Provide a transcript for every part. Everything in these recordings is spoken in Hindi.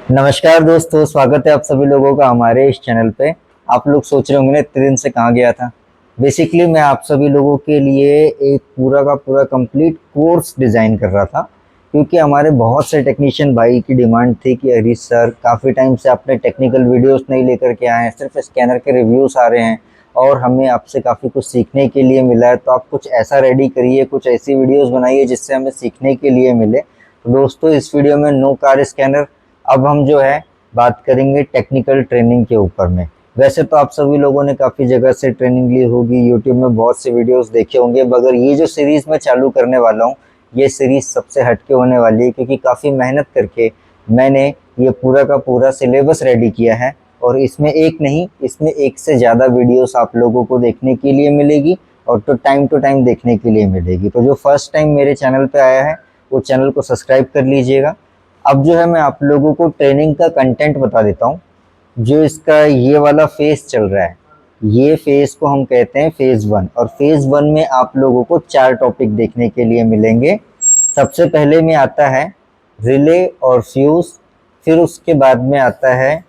नमस्कार दोस्तों, स्वागत है आप सभी लोगों का हमारे इस चैनल पे। आप लोग सोच रहे होंगे ना इतने दिन से कहाँ गया था। बेसिकली मैं आप सभी लोगों के लिए एक पूरा का पूरा कंप्लीट कोर्स डिज़ाइन कर रहा था, क्योंकि हमारे बहुत से टेक्नीशियन भाई की डिमांड थी कि हरीश सर काफ़ी टाइम से आपने टेक्निकल वीडियोस नहीं लेकर के आए हैं, सिर्फ स्कैनर के रिव्यूज़ आ रहे हैं और हमें आपसे काफ़ी कुछ सीखने के लिए मिला है। तो आप कुछ ऐसा रेडी करिए, कुछ ऐसी वीडियोज़ बनाइए जिससे हमें सीखने के लिए मिले। तो दोस्तों, इस वीडियो में नो कार स्कैनर, अब हम जो है बात करेंगे टेक्निकल ट्रेनिंग के ऊपर में। वैसे तो आप सभी लोगों ने काफ़ी जगह से ट्रेनिंग ली होगी, यूट्यूब में बहुत से वीडियोस देखे होंगे, मगर ये जो सीरीज़ मैं चालू करने वाला हूँ, ये सीरीज़ सबसे हटके होने वाली है, क्योंकि काफ़ी मेहनत करके मैंने ये पूरा का पूरा सिलेबस रेडी किया है। और इसमें एक नहीं, इसमें एक से ज़्यादा वीडियोस आप लोगों को देखने के लिए मिलेगी और तो टाइम टू टाइम देखने के लिए मिलेगी। तो जो फर्स्ट टाइम मेरे चैनल पे आया है वो चैनल को सब्सक्राइब कर लीजिएगा। अब जो है मैं आप लोगों को ट्रेनिंग का कंटेंट बता देता हूँ। जो इसका ये वाला फेज चल रहा है, ये फेज को हम कहते हैं फेज 1, और फेज 1 में आप लोगों को 4 टॉपिक देखने के लिए मिलेंगे। सबसे पहले में आता है रिले और फ्यूज, फिर उसके बाद में आता है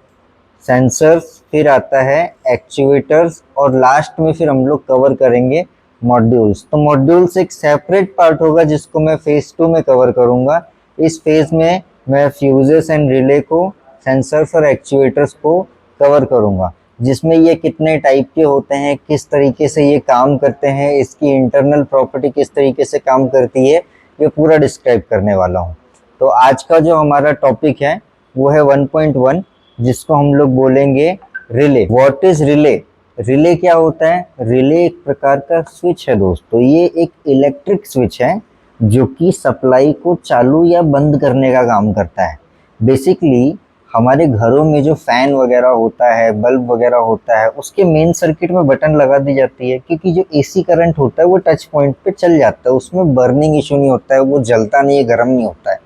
सेंसर्स, फिर आता है एक्चुएटर्स, और लास्ट में फिर हम लोग कवर करेंगे मॉड्यूल्स। तो मॉड्यूल्स एक सेपरेट पार्ट होगा जिसको मैं फेज 2 में कवर करूंगा। इस फेज में मैं फ्यूजेस एंड रिले को, सेंसर्स और एक्चुएटर्स को कवर करूंगा, जिसमें ये कितने टाइप के होते हैं, किस तरीके से ये काम करते हैं, इसकी इंटरनल प्रॉपर्टी किस तरीके से काम करती है, ये पूरा डिस्क्राइब करने वाला हूँ। तो आज का जो हमारा टॉपिक है वो है 1.1, जिसको हम लोग बोलेंगे relay. What is relay? Relay क्या होता है? रिले एक प्रकार का स्विच है दोस्तों। ये एक इलेक्ट्रिक स्विच है जो कि सप्लाई को चालू या बंद करने का काम करता है। बेसिकली हमारे घरों में जो फैन वगैरह होता है, बल्ब वगैरह होता है, उसके मेन सर्किट में बटन लगा दी जाती है, क्योंकि जो एसी करंट होता है वो टच पॉइंट पे चल जाता है, उसमें बर्निंग इशू नहीं होता है, वो जलता नहीं है, गर्म नहीं होता है।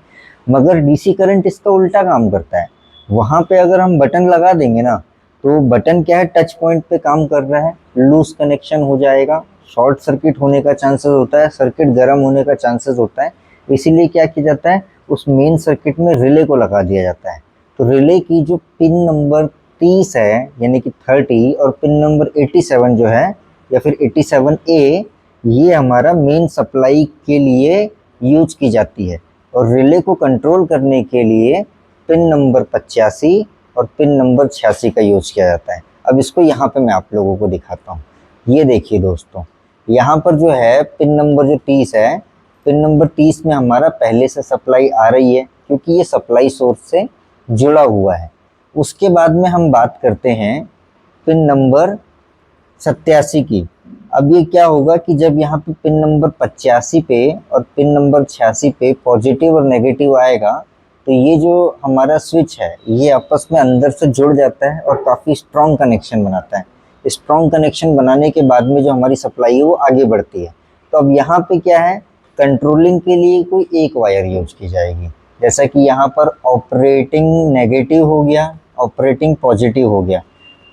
मगर डीसी करंट इसका उल्टा काम करता है। वहाँ पे अगर हम बटन लगा देंगे ना, तो बटन क्या है, टच पॉइंट पे काम कर रहा है, लूज कनेक्शन हो जाएगा, शॉर्ट सर्किट होने का चांसेस होता है, सर्किट गर्म होने का चांसेस होता है। इसीलिए क्या किया जाता है, उस मेन सर्किट में रिले को लगा दिया जाता है। तो रिले की जो पिन नंबर 30 है, यानी कि 30, और पिन नंबर 87 जो है, या फिर 87A, ये हमारा मेन सप्लाई के लिए यूज की जाती है। और रिले को कंट्रोल करने के लिए पिन नंबर 85 और पिन नंबर 86 का यूज किया जाता है। अब इसको यहाँ पे मैं आप लोगों को दिखाता हूँ। ये देखिए दोस्तों, यहाँ पर जो है पिन नंबर जो 30 है, पिन नंबर 30 में हमारा पहले से सप्लाई आ रही है, क्योंकि ये सप्लाई सोर्स से जुड़ा हुआ है। उसके बाद में हम बात करते हैं पिन नंबर 87 की। अब ये क्या होगा कि जब यहाँ पे पिन नंबर 85 पे और पिन नंबर 86 पे पॉजिटिव और नेगेटिव आएगा, तो ये जो हमारा स्विच है ये आपस में अंदर से जुड़ जाता है और काफ़ी स्ट्रॉन्ग कनेक्शन बनाता है। स्ट्रॉन्ग कनेक्शन बनाने के बाद में जो हमारी सप्लाई है वो आगे बढ़ती है। तो अब यहाँ पे क्या है, कंट्रोलिंग के लिए कोई एक वायर यूज की जाएगी। जैसा कि यहाँ पर ऑपरेटिंग नेगेटिव हो गया, ऑपरेटिंग पॉजिटिव हो गया,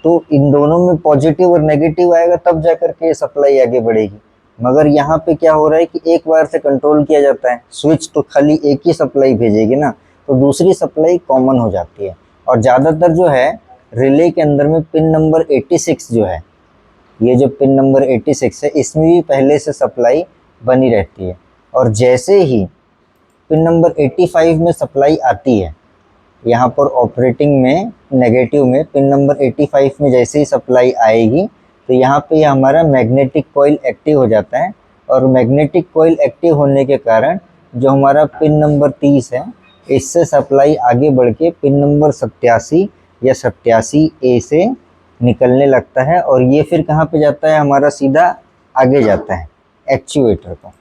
तो इन दोनों में पॉजिटिव और नेगेटिव आएगा तब जाकर के सप्लाई आगे बढ़ेगी। मगर यहाँ पे क्या हो रहा है कि एक वायर से कंट्रोल किया जाता है, स्विच तो खाली एक ही सप्लाई भेजेगी ना, तो दूसरी सप्लाई कॉमन हो जाती है। और ज़्यादातर जो है रिले के अंदर में पिन नंबर 86 जो है, ये जो पिन नंबर 86 है, इसमें भी पहले से सप्लाई बनी रहती है। और जैसे ही पिन नंबर 85 में सप्लाई आती है, यहाँ पर ऑपरेटिंग में नेगेटिव में पिन नंबर 85 में जैसे ही सप्लाई आएगी, तो यहाँ पे हमारा मैग्नेटिक कॉइल एक्टिव हो जाता है। और मैग्नेटिक कॉइल एक्टिव होने के कारण जो हमारा पिन नंबर 30 है, इससे सप्लाई आगे बढ़ के पिन नंबर 87 या 87A से निकलने लगता है, और ये फिर कहाँ पे जाता है, हमारा सीधा आगे जाता है एक्चुएटर को।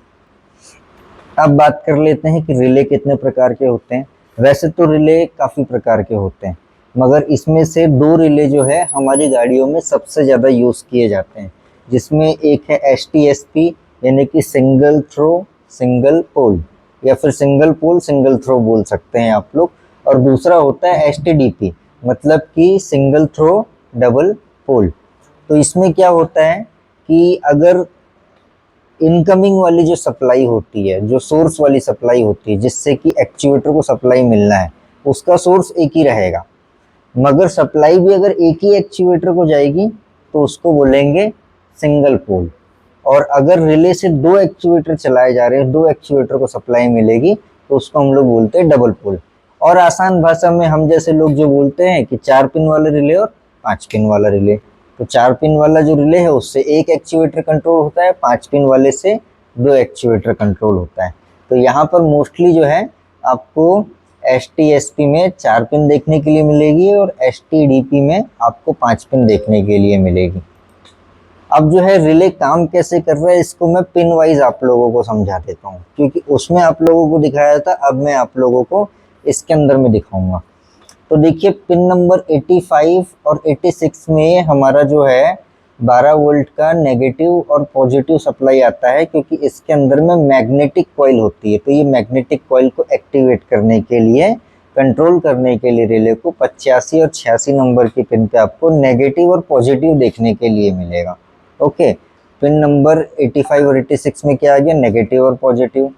अब बात कर लेते हैं कि रिले कितने प्रकार के होते हैं। वैसे तो रिले काफ़ी प्रकार के होते हैं, मगर इसमें से 2 रिले जो है हमारी गाड़ियों में सबसे ज़्यादा यूज़ किए जाते हैं, जिसमें एक है STSP, यानी कि सिंगल थ्रो सिंगल पोल, या फिर सिंगल पोल सिंगल थ्रो बोल सकते हैं आप लोग। और दूसरा होता है STDP, मतलब कि सिंगल थ्रो डबल पोल। तो इसमें क्या होता है कि अगर इनकमिंग वाली जो सप्लाई होती है, जो सोर्स वाली सप्लाई होती है, जिससे कि एक्चुएटर को सप्लाई मिलना है, उसका सोर्स एक ही रहेगा, मगर सप्लाई भी अगर एक ही एक्चुएटर को जाएगी तो उसको बोलेंगे सिंगल पोल। और अगर रिले से दो एक्चुएटर चलाए जा रहे हैं, दो एक्चुएटर को सप्लाई मिलेगी, तो उसको हम लोग बोलते हैं डबल पोल। और आसान भाषा में हम जैसे लोग जो बोलते हैं कि 4 पिन वाला रिले और 5 पिन वाला रिले, तो 4 पिन वाला जो रिले है उससे एक एक्चुएटर कंट्रोल होता है, 5 पिन वाले से दो एक्चुएटर कंट्रोल होता है। तो यहाँ पर मोस्टली जो है आपको ST/SP में 4 पिन देखने के लिए मिलेगी और ST/DP में आपको 5 पिन देखने के लिए मिलेगी। अब जो है रिले काम कैसे कर रहा है इसको मैं पिन वाइज आप लोगों को समझा देता हूँ, क्योंकि उसमें आप लोगों को दिखाया था, अब मैं आप लोगों को इसके अंदर में दिखाऊंगा। तो देखिए पिन नंबर 85 और 86 में हमारा जो है 12 वोल्ट का नेगेटिव और पॉजिटिव सप्लाई आता है, क्योंकि इसके अंदर में मैग्नेटिक कॉइल होती है। तो ये मैग्नेटिक कॉइल को एक्टिवेट करने के लिए, कंट्रोल करने के लिए रिले को 85 और 86 नंबर की पिन पे आपको नेगेटिव और पॉजिटिव देखने के लिए मिलेगा। ओके, पिन नंबर 85 और 86 में क्या आ गया, नेगेटिव और पॉजिटिव।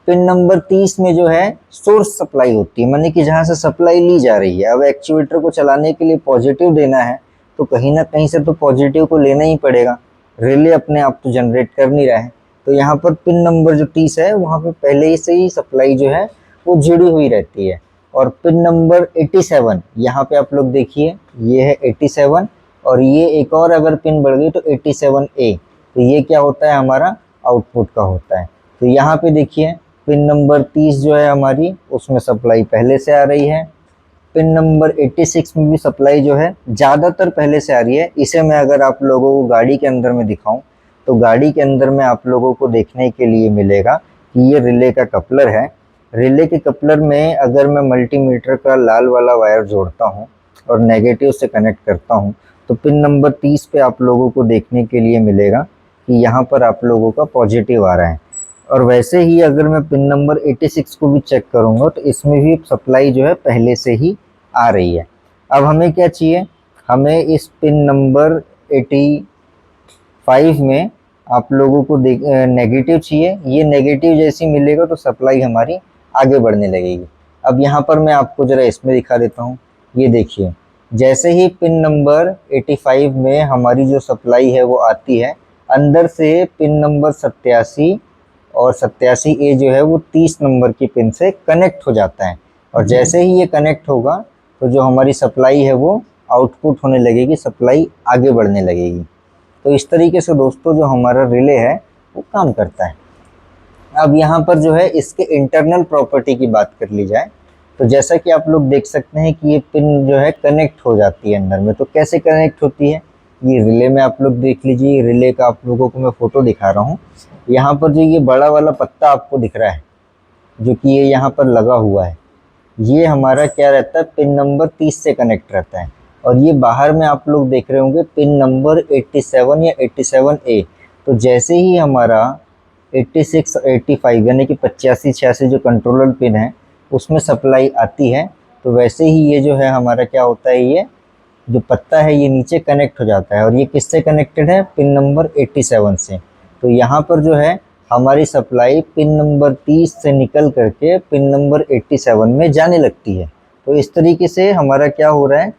पिन नंबर 30 में जो है सोर्स सप्लाई होती है, माने कि जहाँ से सप्लाई ली जा रही है। अब एक्चुएटर को चलाने के लिए पॉजिटिव देना है तो कहीं ना कहीं से तो पॉजिटिव को लेना ही पड़ेगा, रिले अपने आप तो जनरेट कर नहीं रहा है। तो यहाँ पर पिन नंबर जो 30 है वहाँ पे पहले से ही सप्लाई जो है वो जुड़ी हुई रहती है। और पिन नंबर 87 यहाँ पे आप लोग देखिए, ये है 87 और ये एक और अगर पिन बढ़ गई तो 87A, तो ये क्या होता है, हमारा आउटपुट का होता है। तो यहाँ पे देखिए पिन नंबर 30 जो है हमारी, उसमें सप्लाई पहले से आ रही है। पिन नंबर 86 में भी सप्लाई जो है ज़्यादातर पहले से आ रही है। इसे मैं अगर आप लोगों को गाड़ी के अंदर में दिखाऊं तो गाड़ी के अंदर में आप लोगों को देखने के लिए मिलेगा कि ये रिले का कपलर है। रिले के कपलर में अगर मैं मल्टीमीटर का लाल वाला वायर जोड़ता हूँ और नेगेटिव से कनेक्ट करता हूँ तो पिन नंबर 30 पे आप लोगों को देखने के लिए मिलेगा कि यहाँ पर आप लोगों का पॉजिटिव आ रहा है। और वैसे ही अगर मैं पिन नंबर 86 को भी चेक करूँगा तो इसमें भी सप्लाई जो है पहले से ही आ रही है। अब हमें क्या चाहिए, हमें इस पिन नंबर 85 में आप लोगों को नेगेटिव चाहिए। ये नेगेटिव जैसी मिलेगा तो सप्लाई हमारी आगे बढ़ने लगेगी। अब यहाँ पर मैं आपको ज़रा इसमें दिखा देता हूँ। ये देखिए, जैसे ही पिन नंबर 85 में हमारी जो सप्लाई है वो आती है, अंदर से पिन नंबर 87 और 87A जो है वो 30 नंबर की पिन से कनेक्ट हो जाता है। और जैसे ही ये कनेक्ट होगा तो जो हमारी सप्लाई है वो आउटपुट होने लगेगी, सप्लाई आगे बढ़ने लगेगी। तो इस तरीके से दोस्तों जो हमारा रिले है वो काम करता है। अब यहाँ पर जो है इसके इंटरनल प्रॉपर्टी की बात कर ली जाए तो जैसा कि आप लोग देख सकते हैं कि ये पिन जो है कनेक्ट हो जाती है अंदर में। तो कैसे कनेक्ट होती है, ये रिले में आप लोग देख लीजिए। रिले का आप लोगों को मैं फोटो दिखा रहा हूँ। यहाँ पर जो ये बड़ा वाला पत्ता आपको दिख रहा है, जो कि ये यहाँ पर लगा हुआ है, ये हमारा क्या रहता है, पिन नंबर 30 से कनेक्ट रहता है। और ये बाहर में आप लोग देख रहे होंगे पिन नंबर 87 या 87A। तो जैसे ही हमारा 86 और 85 यानी कि 85-86 जो कंट्रोलर पिन है उसमें सप्लाई आती है, तो वैसे ही ये जो है हमारा क्या होता है, ये जो पत्ता है ये नीचे कनेक्ट हो जाता है। और ये किससे कनेक्टेड है, पिन नंबर 87 से। तो यहाँ पर जो है हमारी सप्लाई पिन नंबर 30 से निकल करके पिन नंबर 87 में जाने लगती है। तो इस तरीके से हमारा क्या हो रहा है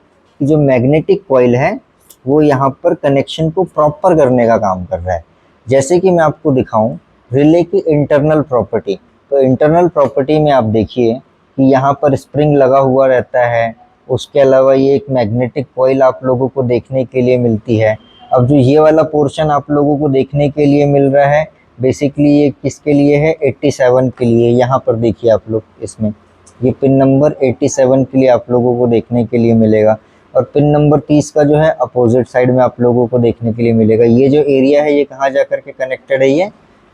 कि जो मैग्नेटिक कॉइल है वो यहाँ पर कनेक्शन को प्रॉपर करने का काम कर रहा है। जैसे कि मैं आपको दिखाऊं रिले की इंटरनल प्रॉपर्टी, तो इंटरनल प्रॉपर्टी में आप देखिए कि यहाँ पर स्प्रिंग लगा हुआ रहता है। उसके अलावा ये एक मैग्नेटिक कॉइल आप लोगों को देखने के लिए मिलती है। अब जो ये वाला पोर्शन आप लोगों को देखने के लिए मिल रहा है, बेसिकली ये किसके लिए है, 87 के लिए। यहाँ पर देखिए आप लोग, इसमें ये पिन नंबर 87 के लिए आप लोगों को देखने के लिए मिलेगा। और पिन नंबर 30 का जो है अपोजिट साइड में आप लोगों को देखने के लिए मिलेगा। ये जो एरिया है ये कहाँ जा कर के कनेक्टेड है, ये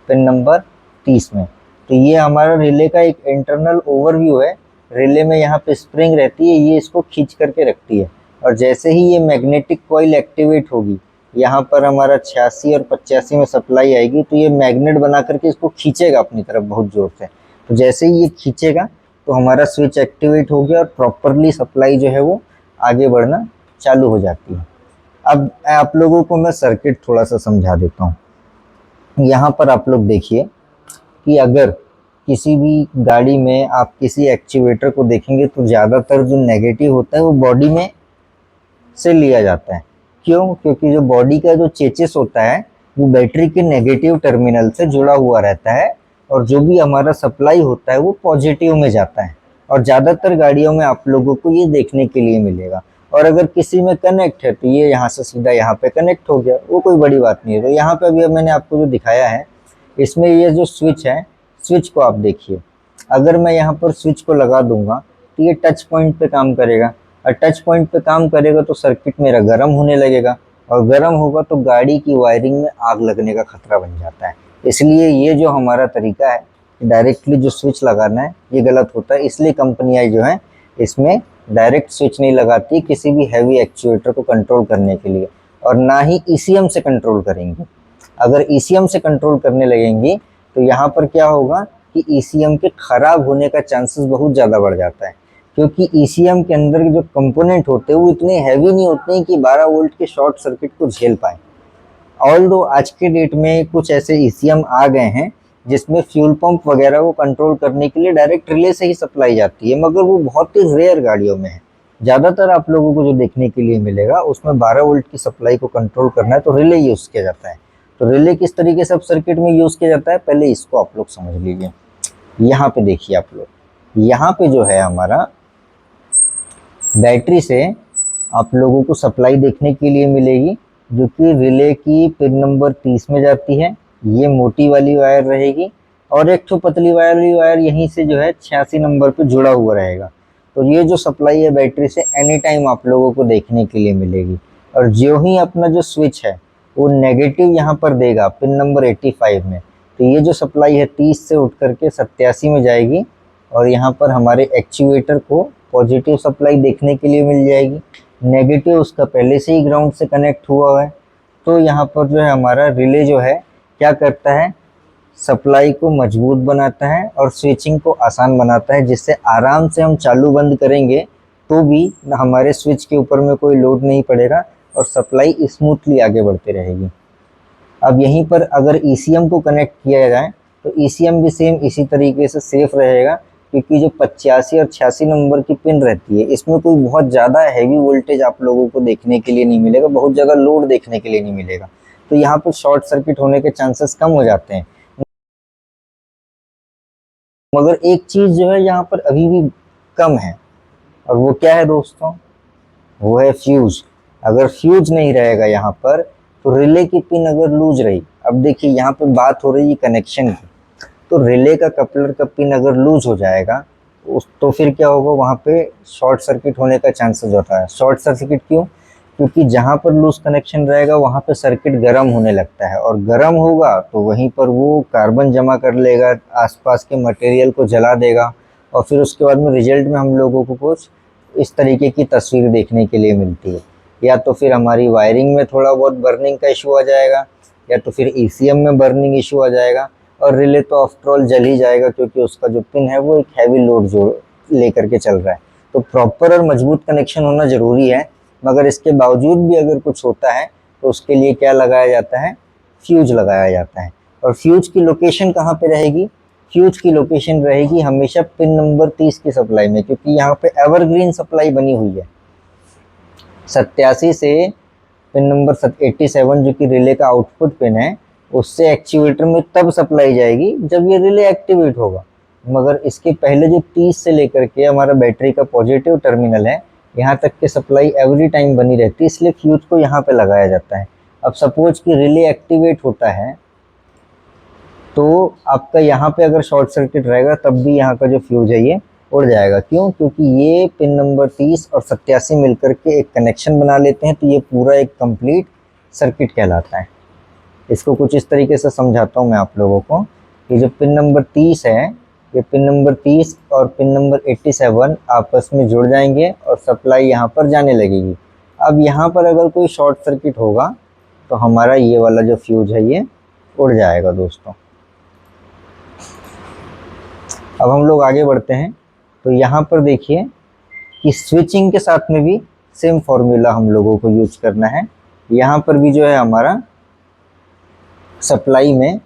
पिन नंबर 30 में। तो ये हमारा रिले का एक इंटरनल ओवरव्यू है। रिले में यहाँ पे स्प्रिंग रहती है, ये इसको खींच करके रखती है। और जैसे ही ये मैग्नेटिक कॉइल एक्टिवेट होगी, यहाँ पर हमारा 86 और 85 में सप्लाई आएगी, तो ये मैग्नेट बना करके इसको खींचेगा अपनी तरफ बहुत ज़ोर से। तो जैसे ही ये खींचेगा तो हमारा स्विच एक्टिवेट हो गया और प्रॉपरली सप्लाई जो है वो आगे बढ़ना चालू हो जाती है। अब आप लोगों को मैं सर्किट थोड़ा सा समझा देता हूँ। यहाँ पर आप लोग देखिए कि अगर किसी भी गाड़ी में आप किसी एक्चुएटर को देखेंगे तो ज़्यादातर जो नेगेटिव होता है वो बॉडी में से लिया जाता है। क्यों? क्योंकि जो बॉडी का जो चेचिस होता है वो बैटरी के नेगेटिव टर्मिनल से जुड़ा हुआ रहता है और जो भी हमारा सप्लाई होता है वो पॉजिटिव में जाता है। और ज़्यादातर गाड़ियों में आप लोगों को ये देखने के लिए मिलेगा। और अगर किसी में कनेक्ट है तो ये यहाँ से सीधा यहाँ पे कनेक्ट हो गया, वो कोई बड़ी बात नहीं है। तो यहाँ पे अभी मैंने आपको जो दिखाया है इसमें ये जो स्विच है, स्विच को आप देखिए। अगर मैं यहाँ पर स्विच को लगा दूंगा तो ये टच पॉइंट पे काम करेगा, और टच पॉइंट पे काम करेगा तो सर्किट मेरा गर्म होने लगेगा, और गर्म होगा तो गाड़ी की वायरिंग में आग लगने का खतरा बन जाता है। इसलिए ये जो हमारा तरीका है डायरेक्टली जो स्विच लगाना है ये गलत होता है। इसलिए कंपनियां जो है इसमें डायरेक्ट स्विच नहीं लगाती किसी भी हैवी एक्चुएटर को कंट्रोल करने के लिए, और ना ही ईसीएम से कंट्रोल करेंगी। अगर ईसीएम से कंट्रोल करने लगेंगी तो यहाँ पर क्या होगा कि ईसीएम के खराब होने का चांसेस बहुत ज़्यादा बढ़ जाता है, क्योंकि ईसीएम के अंदर के जो कंपोनेंट होते हैं वो इतने हैवी नहीं होते हैं कि 12 वोल्ट के शॉर्ट सर्किट को झेल पाए। ऑल्दो आज के डेट में कुछ ऐसे ईसीएम आ गए हैं जिसमें फ्यूल पंप वगैरह को कंट्रोल करने के लिए डायरेक्ट रिले से ही सप्लाई जाती है, मगर वो बहुत ही रेयर गाड़ियों में है। ज़्यादातर आप लोगों को जो देखने के लिए मिलेगा उसमें 12 वोल्ट की सप्लाई को कंट्रोल करना है तो रिले यूज़ किया जाता है। तो रिले किस तरीके से अब सर्किट में यूज़ किया जाता है पहले इसको आप लोग समझ लीजिए। यहाँ पे देखिए आप लोग, यहाँ पे जो है हमारा बैटरी से आप लोगों को सप्लाई देखने के लिए मिलेगी, जो कि रिले की पिन नंबर 30 में जाती है। ये मोटी वाली वायर रहेगी और एक तो पतली वाली वायर यहीं से जो है 86 नंबर पे जुड़ा हुआ रहेगा। तो ये जो सप्लाई है बैटरी से एनी टाइम आप लोगों को देखने के लिए मिलेगी। और जो ही अपना जो स्विच है वो नेगेटिव यहाँ पर देगा पिन नंबर 85 में, तो ये जो सप्लाई है 30 से उठ करके 87 में जाएगी, और यहाँ पर हमारे एक्चुएटर को पॉजिटिव सप्लाई देखने के लिए मिल जाएगी। नेगेटिव उसका पहले से ही ग्राउंड से कनेक्ट हुआ है। तो यहाँ पर जो है हमारा रिले जो है क्या करता है, सप्लाई को मजबूत बनाता है और स्विचिंग को आसान बनाता है, जिससे आराम से हम चालू बंद करेंगे तो भी हमारे स्विच के ऊपर में कोई लोड नहीं पड़ेगा और सप्लाई स्मूथली आगे बढ़ती रहेगी। अब यहीं पर अगर ईसीएम को कनेक्ट किया जाए तो ईसीएम भी सेम इसी तरीके से सेफ रहेगा, क्योंकि जो 85 और 86 नंबर की पिन रहती है इसमें कोई बहुत ज़्यादा हैवी वोल्टेज आप लोगों को देखने के लिए नहीं मिलेगा, बहुत ज़्यादा लोड देखने के लिए नहीं मिलेगा। तो यहाँ पर शॉर्ट सर्किट होने के चांसेस कम हो जाते हैं। मगर एक चीज़ जो है यहाँ पर अभी भी कम है, और वो क्या है दोस्तों, वो है फ्यूज। अगर फ्यूज नहीं रहेगा यहाँ पर तो रिले की पिन अगर लूज रही, अब देखिए यहाँ पे बात हो रही है कनेक्शन की, तो रिले का कपलर का पिन अगर लूज हो जाएगा तो फिर क्या होगा, वहाँ पे शॉर्ट सर्किट होने का चांसेस होता है। शॉर्ट सर्किट क्यों? क्योंकि जहाँ पर लूज कनेक्शन रहेगा वहाँ पे सर्किट गर्म होने लगता है, और गर्म होगा तो वहीं पर वो कार्बन जमा कर लेगा, आसपास के मटेरियल को जला देगा, और फिर उसके बाद में रिजल्ट में हम लोगों को कुछ इस तरीके की तस्वीर देखने के लिए मिलती है। या तो फिर हमारी वायरिंग में थोड़ा बहुत बर्निंग का इशू आ जाएगा, या तो फिर ईसीएम में बर्निंग इशू आ जाएगा, और रिले तो आफ्टर ऑल जल ही जाएगा, क्योंकि उसका जो पिन है वो एक हैवी लोड जो लेकर के चल रहा है। तो प्रॉपर और मजबूत कनेक्शन होना ज़रूरी है, मगर इसके बावजूद भी अगर कुछ होता है तो उसके लिए क्या लगाया जाता है, फ्यूज लगाया जाता है। और फ्यूज की लोकेशन कहाँ पे रहेगी, फ्यूज की लोकेशन रहेगी हमेशा पिन नंबर 30 की सप्लाई में, क्योंकि यहाँ पे एवरग्रीन सप्लाई बनी हुई है। 87 से पिन नंबर 87 जो कि रिले का आउटपुट पिन है, उससे एक्चुएटर में तब सप्लाई जाएगी जब ये रिले एक्टिवेट होगा। मगर इसके पहले जो 30 से लेकर के हमारा बैटरी का पॉजिटिव टर्मिनल है, यहाँ तक की सप्लाई एवरी टाइम बनी रहती है, इसलिए फ्यूज को यहाँ पे लगाया जाता है। अब सपोज कि रिले एक्टिवेट होता है तो आपका यहाँ पे अगर शॉर्ट सर्किट रहेगा तब भी यहाँ का जो फ्यूज है ये उड़ जाएगा। क्यों? क्योंकि ये पिन नंबर 30 और 87 मिलकर के एक कनेक्शन बना लेते हैं, तो ये पूरा एक कंप्लीट सर्किट कहलाता है। इसको कुछ इस तरीके से समझाता हूँ मैं आप लोगों को कि जो पिन नंबर 30 है, ये पिन नंबर 30 और पिन नंबर 87 आपस में जुड़ जाएंगे और सप्लाई यहाँ पर जाने लगेगी। अब यहाँ पर अगर कोई शॉर्ट सर्किट होगा तो हमारा ये वाला जो फ्यूज है ये उड़ जाएगा दोस्तों। अब हम लोग आगे बढ़ते हैं, तो यहाँ पर देखिए कि स्विचिंग के साथ में भी सेम फॉर्मूला हम लोगों को यूज करना है। यहाँ पर भी जो है हमारा सप्लाई में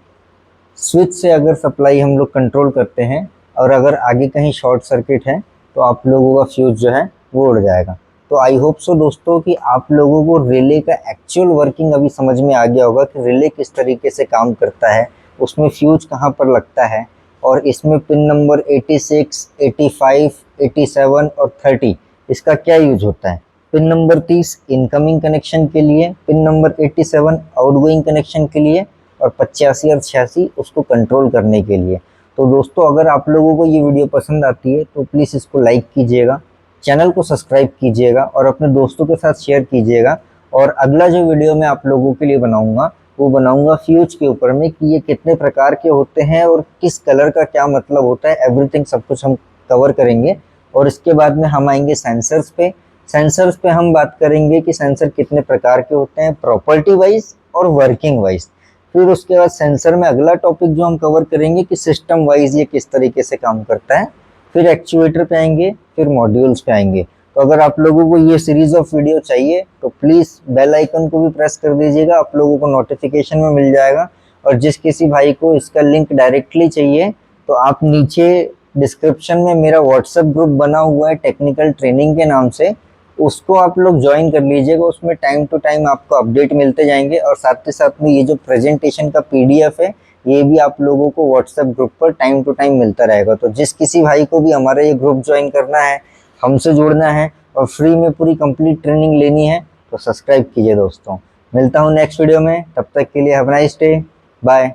स्विच से अगर सप्लाई हम लोग कंट्रोल करते हैं और अगर आगे कहीं शॉर्ट सर्किट है तो आप लोगों का फ्यूज जो है वो उड़ जाएगा। तो आई होप सो दोस्तों कि आप लोगों को रिले का एक्चुअल वर्किंग अभी समझ में आ गया होगा कि रिले किस तरीके से काम करता है, उसमें फ्यूज कहाँ पर लगता है और इसमें पिन नंबर 86, 85, 87 और 30 इसका क्या यूज होता है। पिन नंबर 30 इनकमिंग कनेक्शन के लिए, पिन नंबर 87 आउटगोइंग कनेक्शन के लिए और 85 और 86 उसको कंट्रोल करने के लिए। तो दोस्तों अगर आप लोगों को ये वीडियो पसंद आती है तो प्लीज़ इसको लाइक कीजिएगा, चैनल को सब्सक्राइब कीजिएगा और अपने दोस्तों के साथ शेयर कीजिएगा। और अगला जो वीडियो मैं आप लोगों के लिए बनाऊंगा वो बनाऊंगा फ्यूज के ऊपर में कि ये कितने प्रकार के होते हैं और किस कलर का क्या मतलब होता है, एवरीथिंग सब कुछ हम कवर करेंगे। और इसके बाद में हम आएंगे सेंसर्स पे। सेंसर्स पे हम बात करेंगे कि सेंसर कितने प्रकार के होते हैं प्रॉपर्टी वाइज और वर्किंग वाइज। फिर उसके बाद सेंसर में अगला टॉपिक जो हम कवर करेंगे कि सिस्टम वाइज ये किस तरीके से काम करता है। फिर एक्चुएटर पे आएंगे, फिर मॉड्यूल्स पे आएंगे। तो अगर आप लोगों को ये सीरीज ऑफ वीडियो चाहिए तो प्लीज़ बेल आइकन को भी प्रेस कर दीजिएगा, आप लोगों को नोटिफिकेशन में मिल जाएगा। और जिस किसी भाई को इसका लिंक डायरेक्टली चाहिए तो आप नीचे डिस्क्रिप्शन में मेरा व्हाट्सएप ग्रुप बना हुआ है टेक्निकल ट्रेनिंग के नाम से, उसको आप लोग ज्वाइन कर लीजिएगा। उसमें टाइम टू टाइम आपको अपडेट मिलते जाएंगे और साथ ही साथ में ये जो प्रेजेंटेशन का पीडीएफ है ये भी आप लोगों को व्हाट्सएप ग्रुप पर टाइम टू टाइम मिलता रहेगा। तो जिस किसी भाई को भी हमारा ये ग्रुप ज्वाइन करना है, हमसे जुड़ना है और फ्री में पूरी कंप्लीट ट्रेनिंग लेनी है तो सब्सक्राइब कीजिए दोस्तों। मिलता हूँ नेक्स्ट वीडियो में, तब तक के लिए have a nice day, bye.